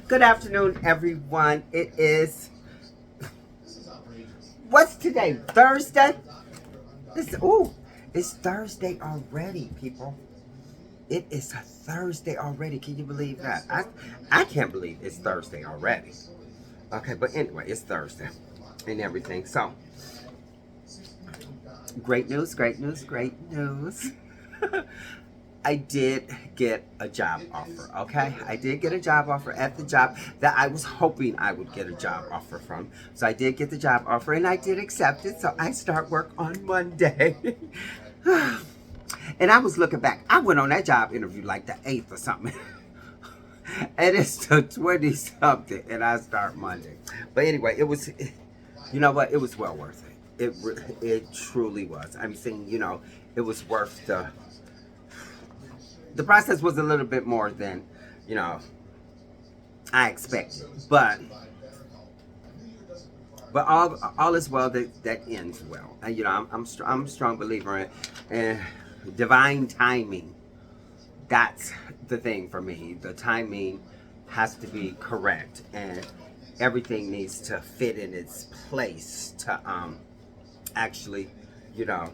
Good afternoon, everyone. It is, what's today? Thursday? It's Thursday already, people. It is a Thursday already. Can you believe that? I can't believe it's Thursday already. Okay, but anyway, it's Thursday and everything. So, great news, great news, great news. I did get a job offer, okay? I did get a job offer at the job that I was hoping I would get a job offer from. So I did get the job offer and I did accept it. So I start work on Monday. And I was looking back. I went on that job interview like the 8th or something. And it's the 20 something and I start Monday. But anyway, it was, you know what? It was well worth it. It truly was. I'm saying, it was worth the process was a little bit more than, you know, I expected. But all is well that ends well. And, I'm a strong believer in divine timing. That's the thing for me. The timing has to be correct, and everything needs to fit in its place to actually, you know,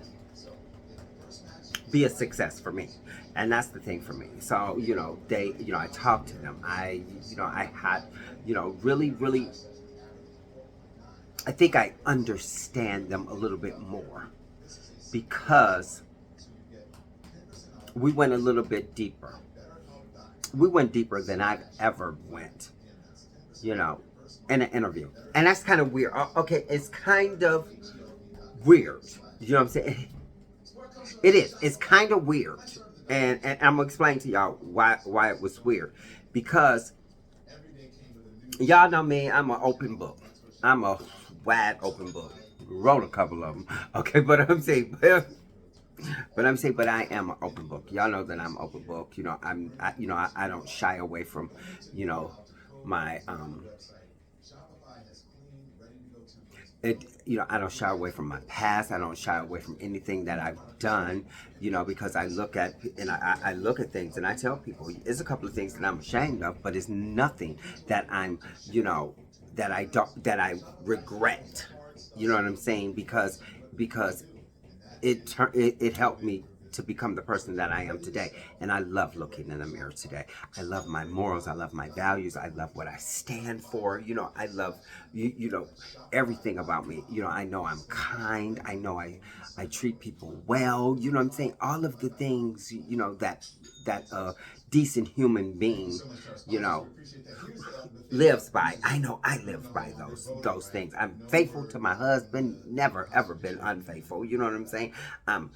be a success for me. And that's the thing for me. So, I talked to them. I had, really, I think I understand them a little bit more because we went a little bit deeper. We went deeper than I've ever went, in an interview. And that's kind of weird. Okay, it's kind of weird. You know what I'm saying? It is. It's kind of weird. And I'm gonna explain to y'all why it was weird. Because y'all know me, I'm an open book. I'm a wide open book. Wrote a couple of them. Okay, but I am an open book. Y'all know that I'm an open book. I don't shy away from, my I don't shy away from my past. I don't shy away from anything that I've done, because I look at I look at things and I tell people there's a couple of things that I'm ashamed of, but it's nothing that I'm, that I regret. You know what I'm saying? Because it helped me to become the person that I am today. And I love looking in the mirror today. I love my morals. I love my values. I love what I stand for. I love, everything about me. I know I'm kind. I know I treat people well. You know what I'm saying? All of the things, that decent human being, you know, lives by. I know I live by those things. I'm faithful to my husband. Never ever been unfaithful. You know what I'm saying? I'm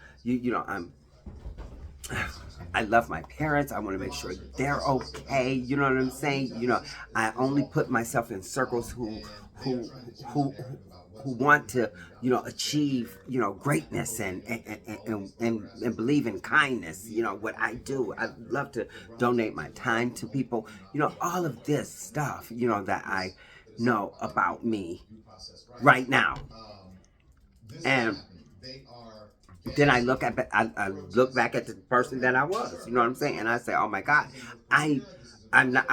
I love my parents. I want to make sure they're okay. You know what I'm saying? I only put myself in circles who who who want to, achieve, greatness and believe in kindness. What I do. I love to donate my time to people. All of this stuff, that I know about me right now. And then I look back at the person that I was. You know what I'm saying? And I say, oh my God, I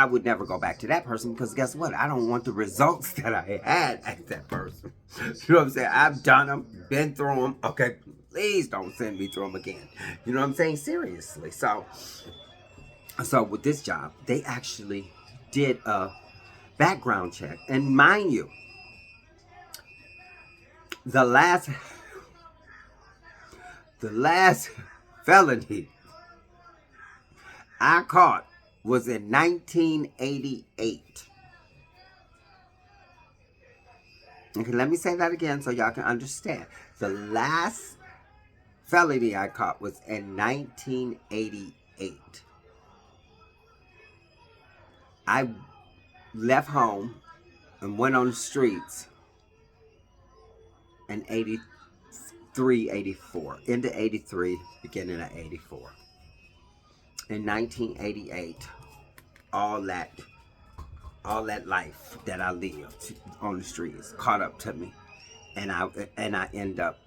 would never go back to that person because guess what? I don't want the results that I had at that person. You know what I'm saying? I've done them, been through them. Okay, please don't send me through them again. You know what I'm saying? Seriously. So with this job, they actually did a background check, and mind you, the last felony I caught was in 1988. Okay, let me say that again so y'all can understand. The last felony I caught was in 1988. I left home and went on the streets in 83, 84. Into 83, beginning of 84. In 1988, all that life that I lived on the streets caught up to me, and I end up,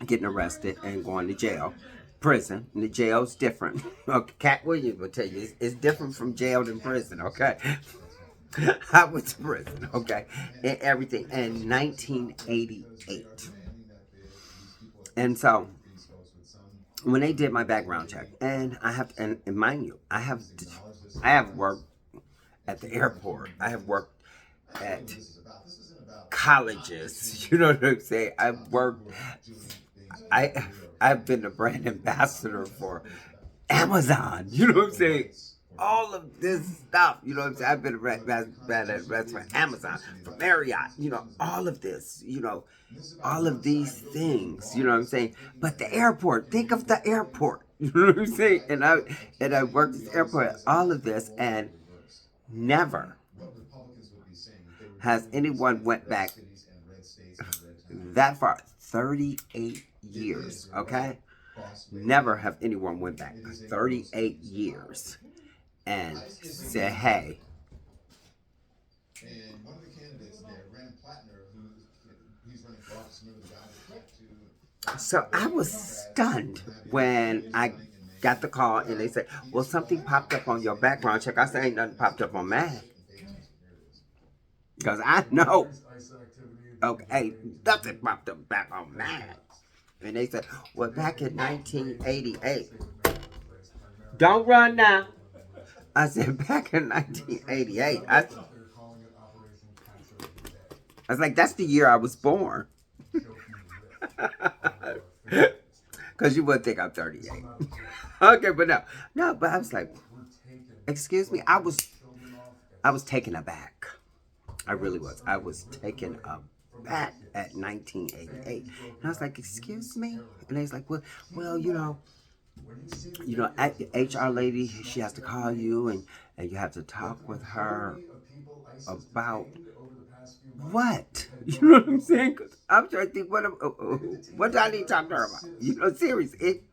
getting arrested and going to jail prison. And the jail's different. Okay, Cat Williams will tell you it's different from jail than prison, okay? I went to prison, okay? And everything in 1988. And so when they did my background check, and I have, and mind you, I have worked at the airport. I have worked at colleges. You know what I'm saying? I've been a brand ambassador for Amazon. You know what I'm saying? All of this stuff. You know what I'm saying? I've been a brand ambassador for Amazon, for Marriott. You know, all of this. You know, all of these things. You know what I'm saying? But the airport. Think of the airport. You know what I'm saying? And I worked at the airport. All of this, and never has anyone went back that far. 38 years, okay? Never have anyone went back 38 years and said, hey. So I was stunned when I got the call and they said, well, something popped up on your background check. I said, ain't nothing popped up on mine. Because I know, okay, nothing popped up back on mine. And they said, well, back in 1988. Don't run now. I said, back in 1988. I was like, that's the year I was born. Because you wouldn't think I'm 38. Okay, but no, but I was like, excuse me, I was taken aback. I really was. I was taken aback at 1988. And I was like, excuse me? And they was like, well, you know, HR lady, she has to call you and you have to talk with her about what? You know what I'm saying? 'Cause I'm trying to think, what do I need to talk to her about? You know, seriously, it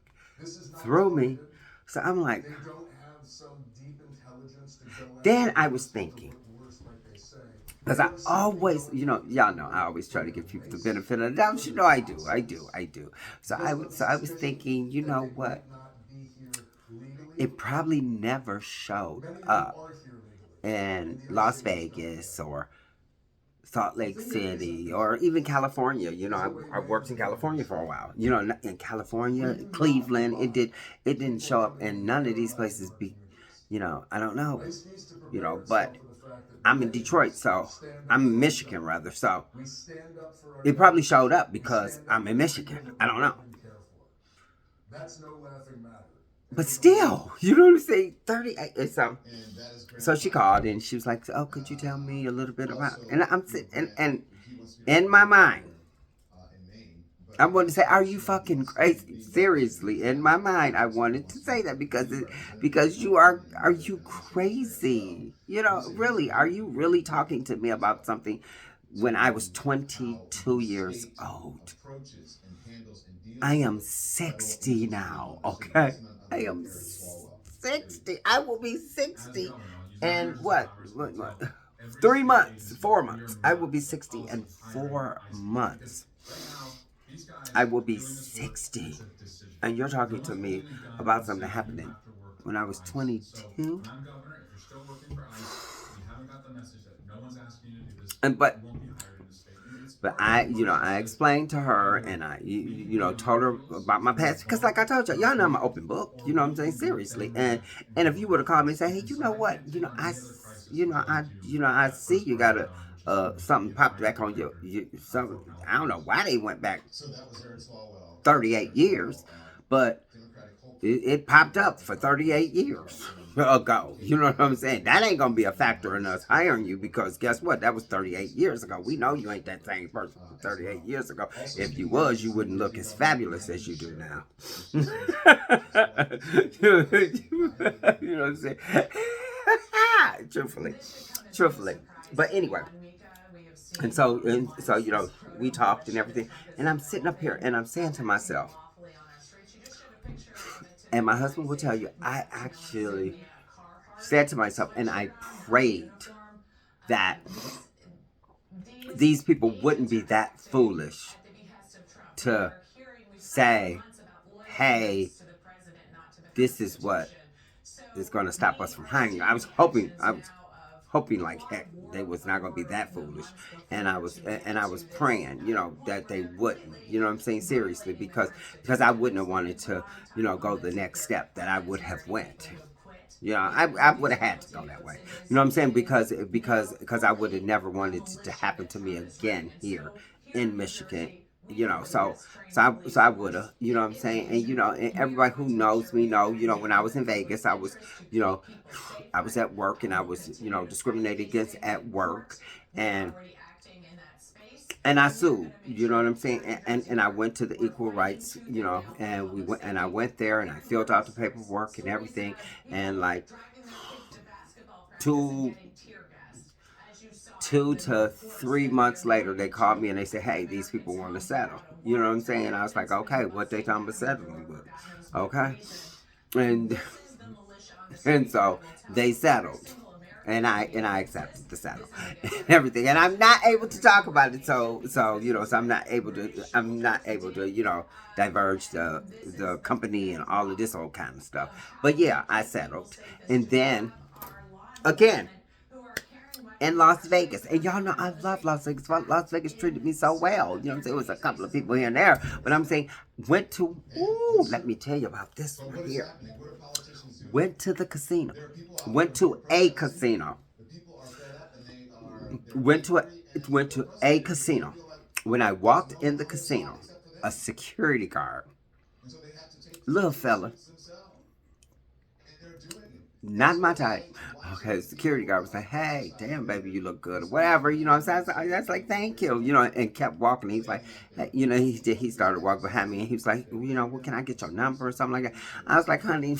threw me. So I'm like, then I was thinking, because I always, you know, y'all know, I always try to give people the benefit of the doubt. You know, I do. So I was thinking, you know what? It probably never showed up in Las Vegas or Salt Lake City or even California. You know, I worked in California for a while. You know, in California, Cleveland, it didn't show up in none of these places. You know, I don't know. You know, but I'm in Detroit, so I'm in Michigan rather. So it probably showed up because I'm in Michigan. I don't know. But still, you know what I'm saying? 38. So she called and she was like, "Oh, could you tell me a little bit about?" And I'm sitting and in my mind, I wanted to say, "Are you fucking crazy?" Seriously, in my mind, I wanted to say that because are you crazy? You know, really, are you really talking to me about something when I was 22 years old? I am 60 now, okay? I am 60. I will be 60 and what? 3 months, 4 months. I will be 60 in 4 months. I will be 60. And you're talking to me about something happening when I was 22? And but I explained to her and I told her about my past because like I told y'all know I'm an open book. You know what I'm saying? Seriously. And if you would have called me and said, hey, you know what? I see you got something popped back on something. I don't know why they went back 38 years, but it popped up for 38 years ago. You know what I'm saying? That ain't gonna be a factor in us hiring you because guess what? That was 38 years ago. We know you ain't that same person from 38 years ago. If you was, you wouldn't look as fabulous as you do now. You know what I'm saying? Truthfully. But anyway. And so we talked and everything. And I'm sitting up here and I'm saying to myself, and my husband will tell you, I actually said to myself, and I prayed that these people wouldn't be that foolish to say, hey, this is what is going to stop us from hanging. I was hoping like heck they was not going to be that foolish, and I was praying, you know, that they wouldn't, you know what I'm saying, seriously, because I wouldn't have wanted to, you know, go the next step that I would have went. You know, I would have had to go that way. You know what I'm saying? Because I would have never wanted it to happen to me again here in Michigan. You know, so I would have. You know what I'm saying? And you know, and everybody who knows me know. You know, when I was in Vegas, I was, you know, I was at work and I was, you know, discriminated against at work, and I sued. You know what I'm saying? And I went to the equal rights, you know, and we went and I went there and I filled out the paperwork and everything, and like two 2 to 3 months later, they called me and they said, "Hey, these people want to settle." You know what I'm saying? And I was like, "Okay, what they talking about settling with?" Okay, and so they settled, and I accepted the settle and everything, and I'm not able to talk about it. So you know, so I'm not able to you know diverge the company and all of this old kind of stuff. But yeah, I settled, and then again in Las Vegas. And y'all know I love Las Vegas. Las Vegas treated me so well. You know what I'm saying? It was a couple of people here and there. But I'm saying, let me tell you about this one here. Went to the casino. Went to a casino. Went to a, went to a casino. When I walked in the casino, a security guard, little fella, not my type. Okay, the security guard was like, "Hey, damn, baby, you look good," or whatever, you know. So that's like, "Thank you," you know, and kept walking. He's like, hey, you know, he started walking behind me, and he was like, "You know, what can I get your number or something like that?" I was like, "Honey,"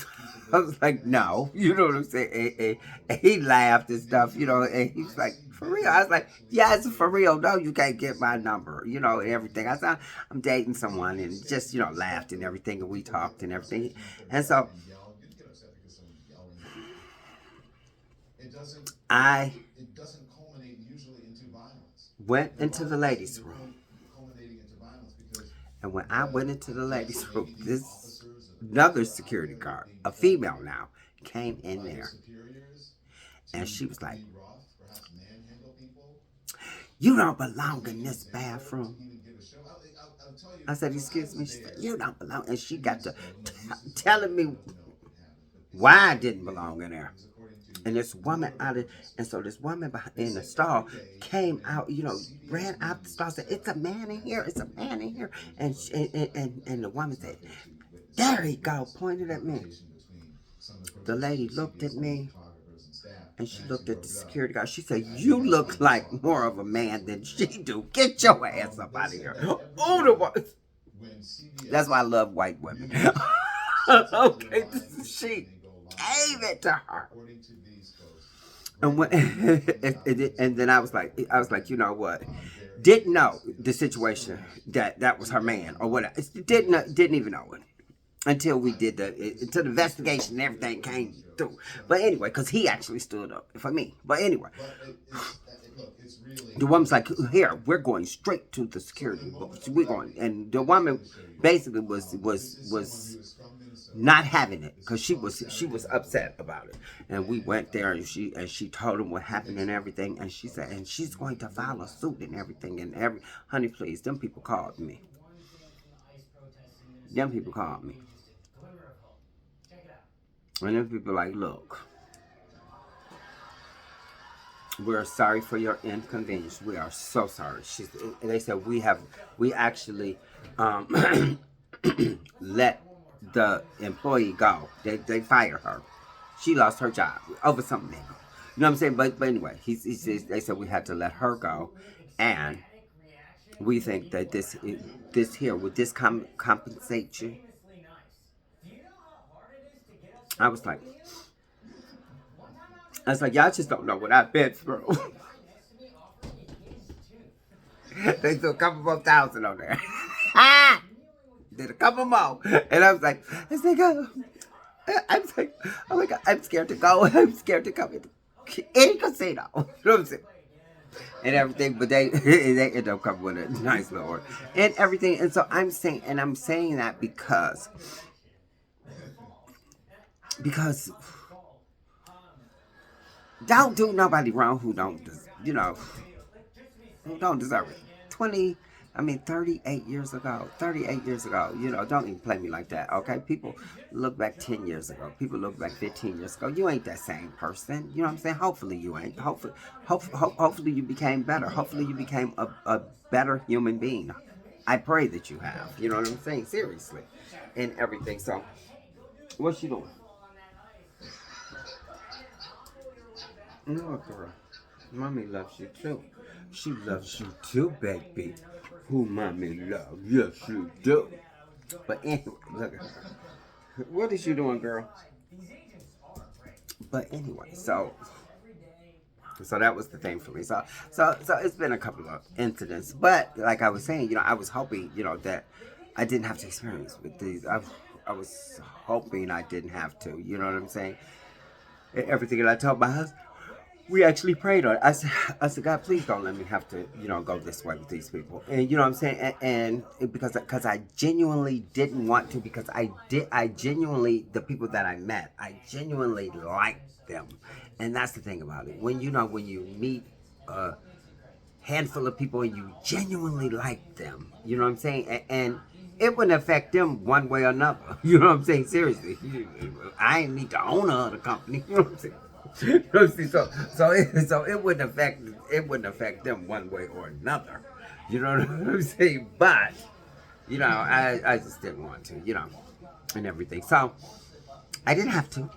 I was like, "No," you know what I'm saying? And he laughed and stuff, you know, and he was like, "For real?" I was like, "Yes, for real. No, you can't get my number," you know, and everything. I said, "I'm dating someone," and just, you know, laughed and everything, and we talked and everything, and so I went into the ladies' room. And when I went into the ladies' room, this another security guard, a female now, came in there. And she was like, "You don't belong in this bathroom." I said, "Excuse me." She said, "You don't belong." And she got to telling me why I didn't belong in there. And this woman and so this woman in the stall came out, you know, ran out the stall, said, "It's a man in here, it's a man in here." And the woman said, "There he go," pointed at me. The lady looked at me and she looked at the security guard. She said, "You look like more of a man than she do. Get your ass up out of here." Oh, that's why I love white women. Okay, she gave it to her. And when, and then I was like, you know what? Didn't know the situation that was her man or what. Didn't even know it until we did until the investigation and everything came through. But anyway, because he actually stood up for me. But anyway, the woman's like, "Here, we're going straight to the security booth. We're going," and the woman basically was not having it because she was upset about it. And we went there and she told him what happened and everything. And she said, and she's going to file a suit and everything. And honey, please, them people called me. Them people called me. And them people like, "Look, we're sorry for your inconvenience. We are so sorry." They said we actually let the employee go. They fired her. She lost her job over something. You know what I'm saying? But anyway, he says they said we had to let her go, and we think that this here would this compensate you. I was like, "Y'all just don't know what I've been through." They threw a couple more thousand on there. Did a couple more. And I was like, "Oh my God, I'm scared to go. I'm scared to come in any casino." You know what I'm saying? And everything, but they end up coming with a nice little order and everything. And so I'm saying that because because don't do nobody wrong who don't, you know, who don't deserve it. 38 years ago, 38 years ago, don't even play me like that, okay? People look back 10 years ago. People look back 15 years ago. You ain't that same person. You know what I'm saying? Hopefully you ain't. Hopefully you became better. Hopefully you became a better human being. I pray that you have. You know what I'm saying? Seriously. And everything. So, what's she doing? No, girl. Mommy loves you too. She loves you too, baby. Who mommy love? Yes, you do. But anyway, look at her. What is you doing, girl? But anyway, so that was the thing for me. So it's been a couple of incidents, but like I was saying, I was hoping, that I didn't have to experience with these. I was hoping I didn't have to. You know what I'm saying? Everything that I told my husband. We actually prayed on it. I said, God, please don't let me have to, go this way with these people. And you know what I'm saying? And because I genuinely didn't want to, because I genuinely, the people that I met, I genuinely liked them. And that's the thing about it. When you meet a handful of people and you genuinely like them, you know what I'm saying? And it wouldn't affect them one way or another. You know what I'm saying? Seriously. I ain't meet the owner of the company. You know what I'm saying? So it wouldn't affect them one way or another. You know what I'm saying? But I just didn't want to, and everything. So I didn't have to.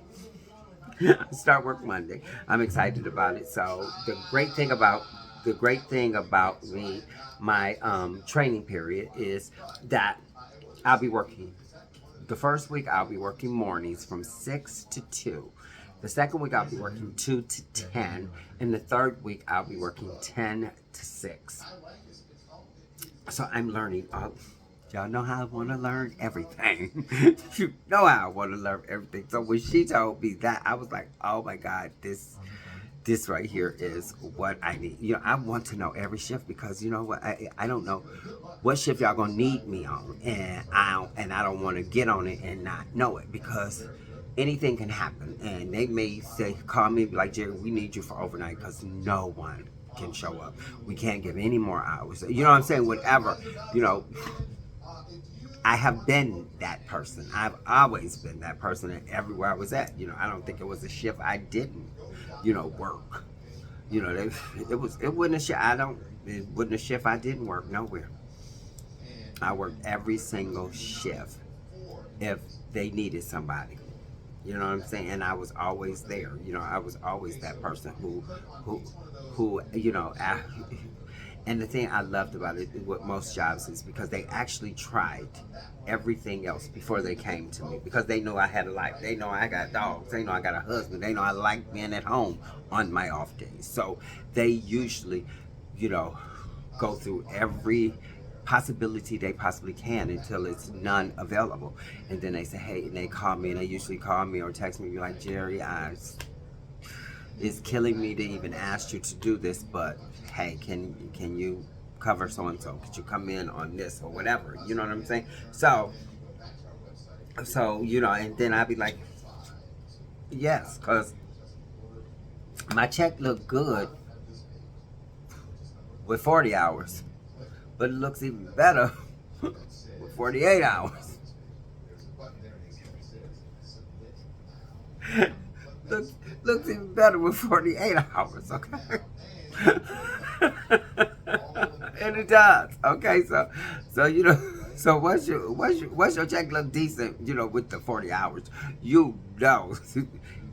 Start work Monday. I'm excited about it. So the great thing about me, my training period, is that I'll be working. The first week I'll be working mornings from 6 to 2. The second week I'll be working 2 to 10. And the third week I'll be working 10 to 6. So I'm learning. Y'all know how I want to learn everything. You know how I want to learn everything. So when she told me that, I was like, oh my God, this right here is what I need. I want to know every shift, because you know what? I don't know what shift y'all gonna need me on, and I don't want to get on it and not know it, because anything can happen, and they may call me like, Jerry, we need you for overnight because no one can show up. We can't give any more hours. You know what I'm saying? Whatever. I have been that person. I've always been that person everywhere I was at. I don't think it was a shift I didn't, work. It wasn't a shift. It wasn't a shift I didn't work nowhere. I worked every single shift if they needed somebody. You know what I'm saying? And I was always there. I was always that person who and the thing I loved about it with most jobs is because they actually tried everything else before they came to me, because they know I had a life. They know I got dogs. They know I got a husband. They know I like being at home on my off days. So they usually, go through every possibility they possibly can until it's none available. And then they say, hey, and they call me, and they usually call me or text me, be like, Jerry, it's killing me to even ask you to do this, but hey, can you cover so and so? Could you come in on this or whatever? You know what I'm saying? So and then I'd be like, yes, because my check looked good with 40 hours, but it looks even better with 48 hours. looks even better with 48 hours, okay? And it does, okay? So so once your check look decent, with the 40 hours,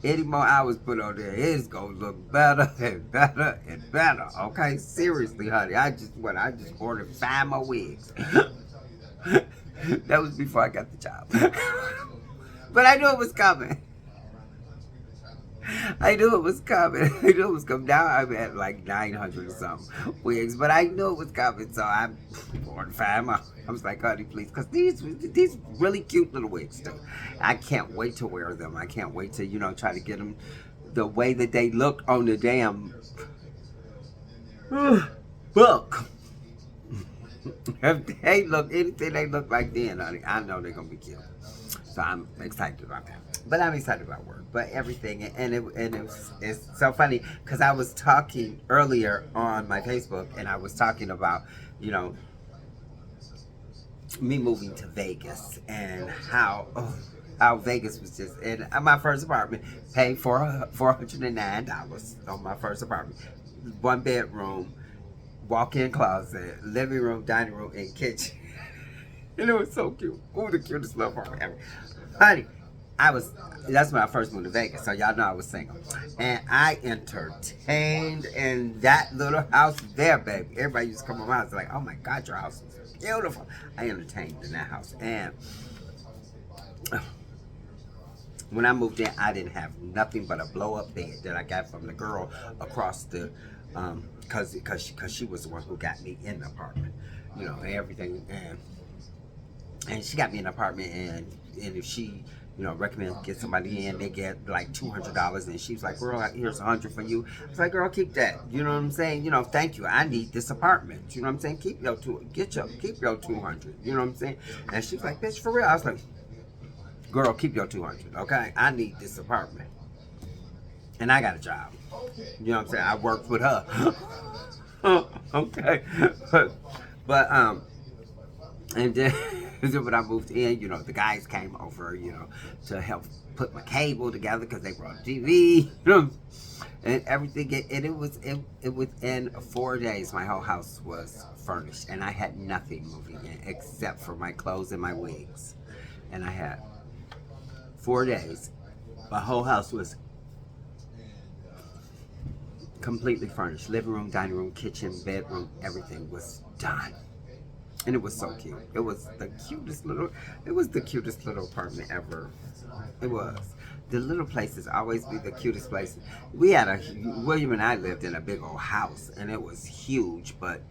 any more hours put on there, it's gonna look better and better and better, okay? Seriously, honey, I just ordered 5 more wigs. That was before I got the job. But I knew it was coming. I knew it was coming. I knew it was coming. Now I'm at like 900 or something wigs, but I knew it was coming, so I ordered 5 more. I was like, honey, please, because these really cute little wigs, too. I can't wait to wear them. I can't wait to, try to get them the way that they look on the damn book. If they look anything they look like then, honey, I know they're going to be cute. So I'm excited about that. But I'm excited about work, but everything, it's so funny because I was talking earlier on my Facebook, and I was talking about, you know, me moving to Vegas and how Vegas was just, and my first apartment paid for $409 on my first apartment, 1 bedroom, walk-in closet, living room, dining room, and kitchen. And it was so cute. Oh, the cutest little apartment ever. Honey, that's when I first moved to Vegas, so y'all know I was single. And I entertained in that little house there, baby. Everybody used to come around and like, oh my God, your house is beautiful. I entertained in that house. And when I moved in, I didn't have nothing but a blow-up bed that I got from the girl across the, cause she was the one who got me in the apartment, you know, and everything. And she got me an apartment, and if she, you know, recommend get somebody in, they get like $200, and she was like, girl, here's $100 for you. I was like, girl, keep that. You know what I'm saying? You know, thank you. I need this apartment. You know what I'm saying? Keep your keep your 200. You know what I'm saying? And she was like, bitch, for real. I was like, girl, keep your 200. Okay, I need this apartment, and I got a job. You know what I'm saying? I worked with her. Okay, but and then when I moved in, you know, the guys came over, you know, to help put my cable together because they brought TV, you know, and everything. And it was within 4 days, my whole house was furnished, and I had nothing moving in except for my clothes and my wigs. And I had 4 days, my whole house was completely furnished. Living room, dining room, kitchen, bedroom, everything was done. And it was so cute. It was the cutest little apartment ever. It was. The little places always be the cutest places. William and I lived in a big old house, and it was huge, but,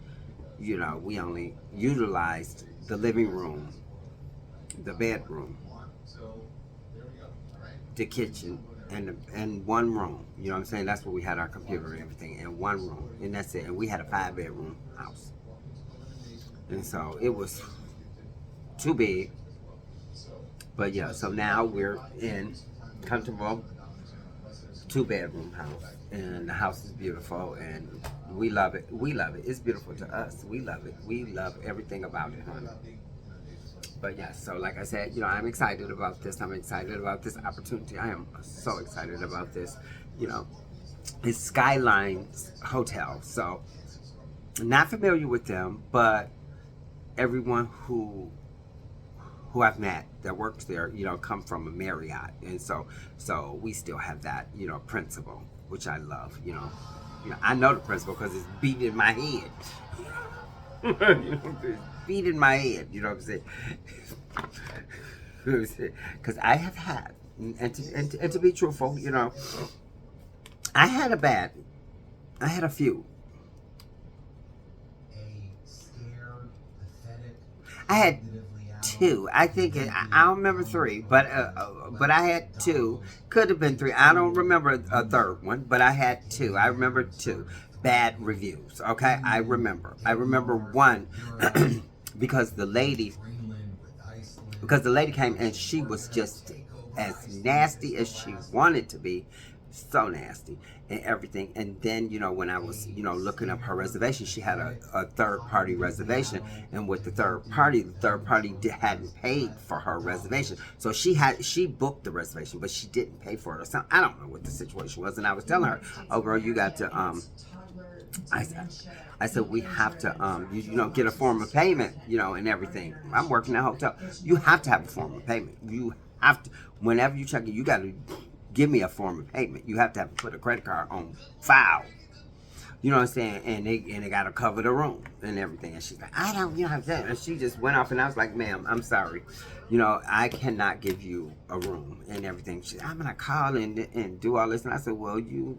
you know, we only utilized the living room, the bedroom, the kitchen, and one room. You know what I'm saying? That's where we had our computer and everything, in one room. And that's it. And we had a 5-bedroom house. And so it was too big. But yeah, so now we're in comfortable 2-bedroom house. And the house is beautiful, and we love it. We love it. It's beautiful to us. We love it. We love everything about it, honey. But yeah, so like I said, you know, I'm excited about this. I'm excited about this opportunity. I am so excited about this. You know, it's Skylines Hotel. So, not familiar with them, but everyone who I've met that works there, you know, come from a Marriott, and so we still have that, you know, principle, which I love. You know, I know the principle because it's beating in my head. You know, it's beating my head. You know what I'm saying? Because I have had, and to be truthful, you know, I had a few. I had 2. I think I don't remember 3, but I had 2. Could have been 3. I don't remember a third one, but I had 2. I remember 2 bad reviews. Okay, I remember one because the lady came and she was just as nasty as she wanted to be. So nasty and everything. And then, you know, when I was, you know, looking up her reservation, she had a third-party reservation, and with the third party hadn't paid for her reservation, so she booked the reservation, but she didn't pay for it or something. I don't know what the situation was, and I was telling her, oh girl, you got to I said we have to you know, get a form of payment, you know, and everything. I'm working at a hotel. You have to have a form of payment. You have to, whenever you check it, you got to give me a form of payment. You have to put a credit card on file. You know what I'm saying? And they got to cover the room and everything. And she's like, I don't, you know what I'm saying? And she just went off, and I was like, ma'am, I'm sorry. You know, I cannot give you a room and everything. She said, I'm going to call and do all this. And I said, well, you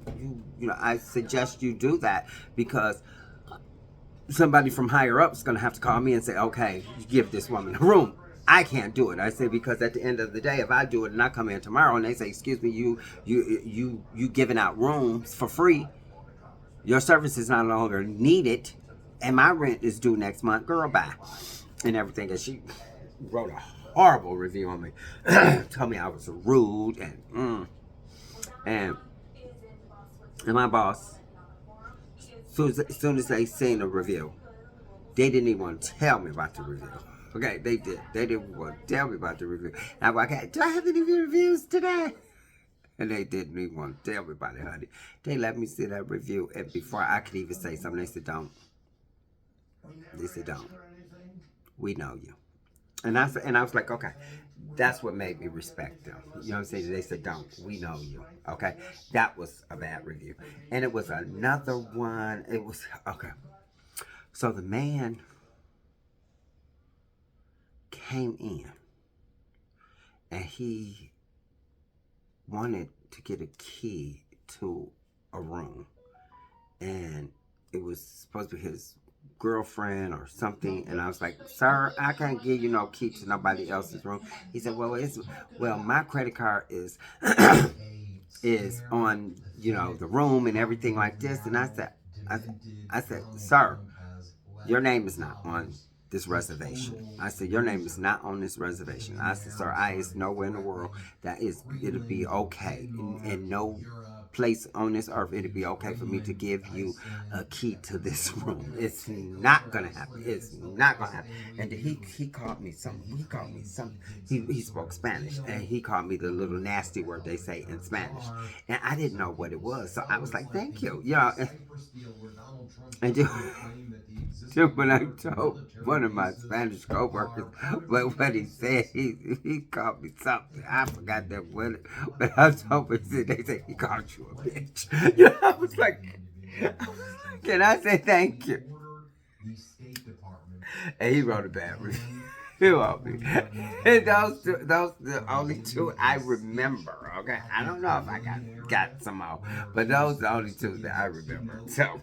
know, I suggest you do that because somebody from higher up is going to have to call me and say, okay, you give this woman a room. I can't do it. I say, because at the end of the day, if I do it and I come in tomorrow and they say, excuse me, you giving out rooms for free, your service is no longer needed, and my rent is due next month, girl, bye. And everything. And she wrote a horrible review on me. Told me I was rude and my boss, as soon as they seen the review, they didn't even want to tell me about the review. Okay, they did. They didn't want to tell me about the review. And I'm like, do I have any reviews today? And they didn't even want to tell me about it, honey. They let me see that review, and before I could even say something, they said, don't. They said, don't. We know you. And I was like, okay. That's what made me respect them. You know what I'm saying? They said, don't. We know you. Okay? That was a bad review. And it was another one. It was, okay. So the man came in and he wanted to get a key to a room, and it was supposed to be his girlfriend or something. And I was like, sir, I can't give you no key to nobody else's room. He said, well, my credit card is is on, the room and everything like this. And I said, sir, your name is not on this reservation. I said, your name is not on this reservation. I said, sir, it's nowhere in the world it'll be okay. And no place on this earth it'll be okay for me to give you a key to this room. It's not gonna happen. It's not gonna happen. And he called me something. He spoke Spanish, and he called me the little nasty word they say in Spanish. And I didn't know what it was. So I was like, thank you. And when I told one of my Spanish co-workers what he said, he called me something. I forgot that word, but I told him, they said he called you a bitch. I was like, can I say thank you? And he wrote a bad review. And those the only two I remember. Okay, I don't know if I got some more, but those the only two that I remember. So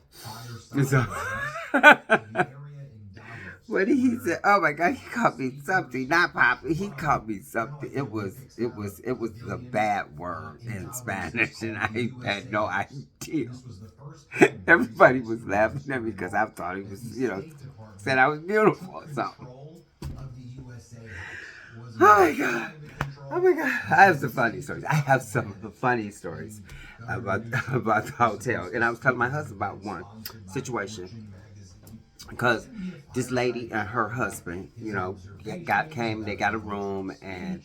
what did he say? Oh my God, he called me something, not Papa. He called me something. It was the bad word in Spanish, and I had no idea. Everybody was laughing at me because I thought he was, said I was beautiful or something. Oh my God. Oh my God. I have some funny stories about the hotel. And I was telling my husband about one situation. Because this lady and her husband, they got a room, and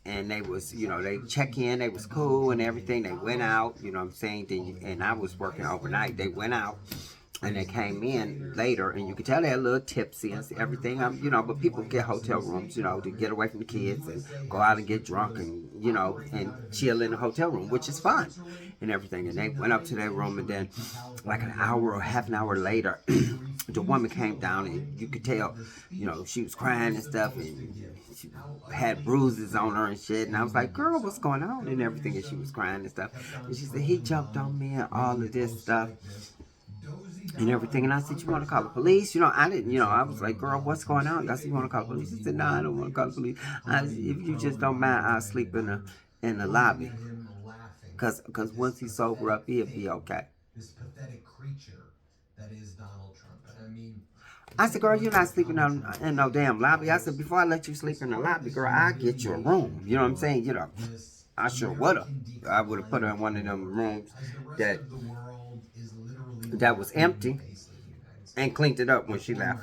they was, they check in, they was cool and everything. They went out, you know what I'm saying? And I was working overnight. They went out. And they came in later, and you could tell they're a little tipsy and everything. But people get hotel rooms, to get away from the kids and go out and get drunk and, and chill in the hotel room, which is fun and everything. And they went up to their room, and then like an hour or half an hour later, the woman came down, and you could tell, she was crying and stuff, and she had bruises on her and shit. And I was like, girl, what's going on and everything? And she was crying and stuff. And she said, he jumped on me and all of this stuff and everything. And I said, you want to call the police? I didn't, I was like, girl, what's going on? I said, you want to call the police? She said, no, I don't want to call the police. If you just don't mind, I'll sleep in the lobby. Because once he's sober up, he'll be okay. I said, girl, you're not sleeping in no damn lobby. I said, before I let you sleep in the lobby, girl, I'll get you a room. You know what I'm saying? I sure would have. I would have put her in one of them rooms that was empty and cleaned it up when she left.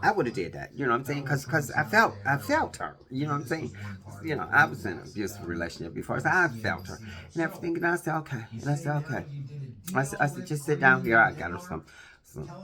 I would have did that, you know what I'm saying? Because I felt her, you know what I'm saying? I was in an abusive relationship before, so I felt her and everything. And I said, okay. I said, just sit down here. I got her some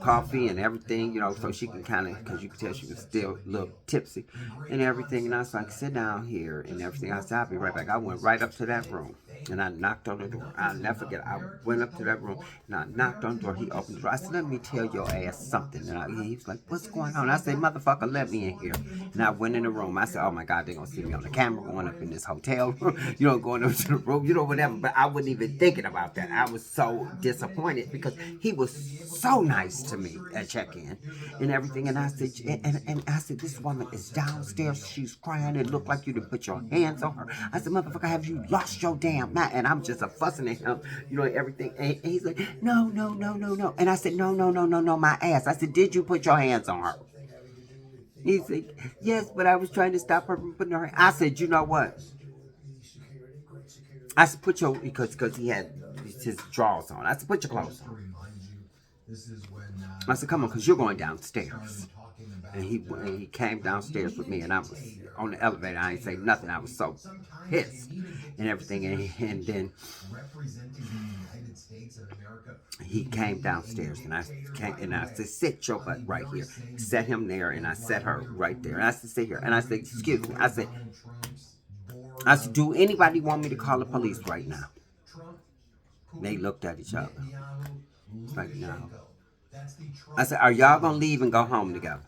coffee and everything, so she can kind of, because you could tell she was still a little tipsy and everything. And I was like, sit down here and everything. I said, I'll be right back. I went right up to that room and I knocked on the door. I'll never forget. I went up to that room and I knocked on the door. He opened the door. I said, let me tell your ass something. And he was like, what's going on? I said, motherfucker, let me in here. And I went in the room. I said, oh my God, they're going to see me on the camera going up in this hotel room, going up to the room, whatever. But I wasn't even thinking about that. I was so disappointed because he was so nice to me at check-in and everything. And I said, and I said, this woman is downstairs. She's crying. It looked like you to put your hands on her. I said, motherfucker, have you lost your damn mind? And I'm just fussing at him, everything. And he's like, no. And I said, no, my ass. I said, did you put your hands on her? He said, yes, but I was trying to stop her from putting her. I said, you know what? I said, put your, because he had his drawers on. I said, put your clothes on. I said, come on, because you're going downstairs. And he came downstairs with me, and I was on the elevator. I ain't say nothing. I was so pissed and everything. And then he came downstairs, and I said, sit your butt right here. Set him there, and I set her right there. And I said, sit here. And I said, excuse me. I said, do anybody want me to call the police right now? They looked at each other. It's like, no. I said, are y'all going to leave and go home together?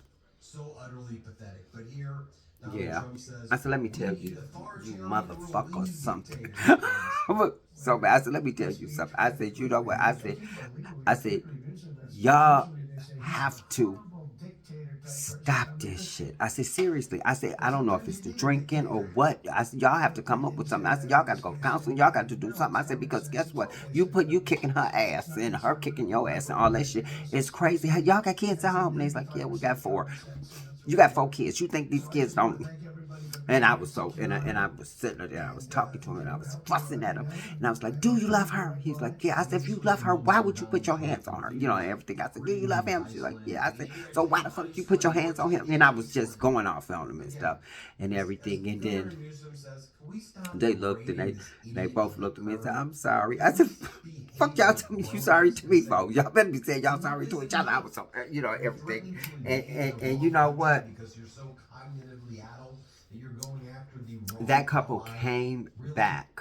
Yeah. I said, let me tell you, you motherfucker or something. So bad. I said, let me tell you something. I said, you know what? I said, y'all have to stop this shit. I said, seriously. I said, I don't know if it's the drinking or what. I said, y'all have to come up with something. I said, y'all got to go counseling. Y'all got to do something. I said, because guess what? You kicking her ass and her kicking your ass and all that shit. It's crazy. Hey, y'all got kids at home? And he's like, yeah, we got 4. You got 4 kids. You think these kids don't? And I was so, and I was sitting there, I was talking to him, and I was fussing at him, and I was like, do you love her? He's like, yeah. I said, if you love her, why would you put your hands on her? You know, and everything. I said, do you love him? She's like, yeah. I said, so why the fuck you put your hands on him? And I was just going off on him and stuff, and everything, and then they looked, and they both looked at me and said, I'm sorry. I said, fuck y'all tell me you sorry to me, folks. Y'all better be saying y'all sorry to each other. I was so, you know, everything, and you know what? That couple came back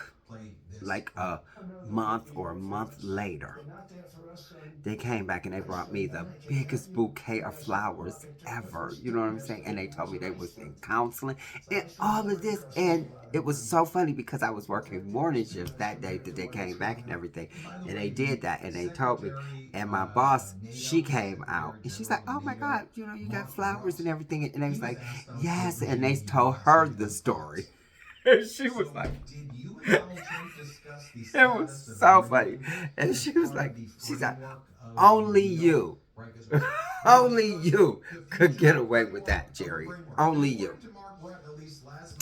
like a month or a month later. They came back and they brought me the biggest bouquet of flowers ever. You know what I'm saying? And they told me they was in counseling and all of this. And it was so funny because I was working morning shifts that day that they came back and everything. And they did that and they told me. And my boss, she came out and she's like, oh my God, you know, you got flowers and everything. And they was like, yes. And they told her the story. And she was like, it was so funny. And she was like, only you, only you could get away with that, Jerry. Only you.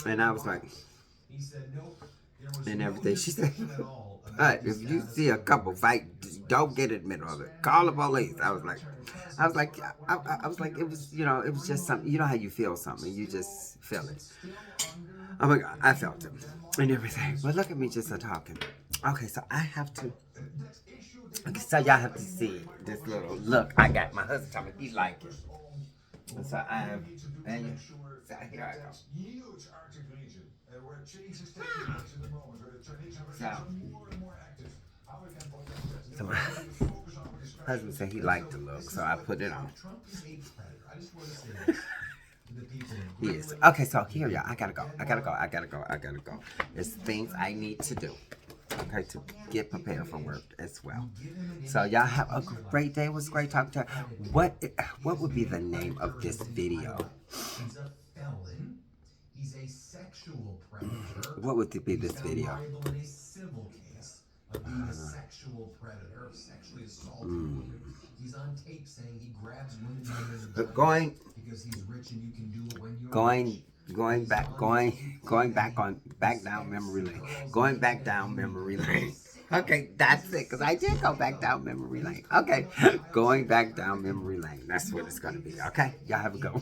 And I was like, and everything. She said, but if you see a couple fight, don't get in the middle of it. Call the police. I was like, it was, you know, it was just something. You know how you feel something. You just feel it. Oh my God, I felt it and everything. But look at me just talking. Okay, so I have to. Okay, so y'all have to see this little look I got. My husband told me he liked it. And so I have. And so here I go. So my husband said he liked the look, so I put it on. Yes. Okay, so here, y'all. I gotta go. There's things I need to do. Okay, to get prepared for work as well. So y'all have a great day. It was great talking to her. What would be the name of this video? He's a felon. He's a sexual predator. What would it be this video? In a civil case of being a sexual predator, sexually assaulting women. He's on tape saying he grabs women because he's rich and you can do it when you're going back down memory lane. Going back down memory lane. Okay, that's it, because I did go back down memory lane. Okay, going back down memory lane. That's what it's going to be. Okay, y'all have a go.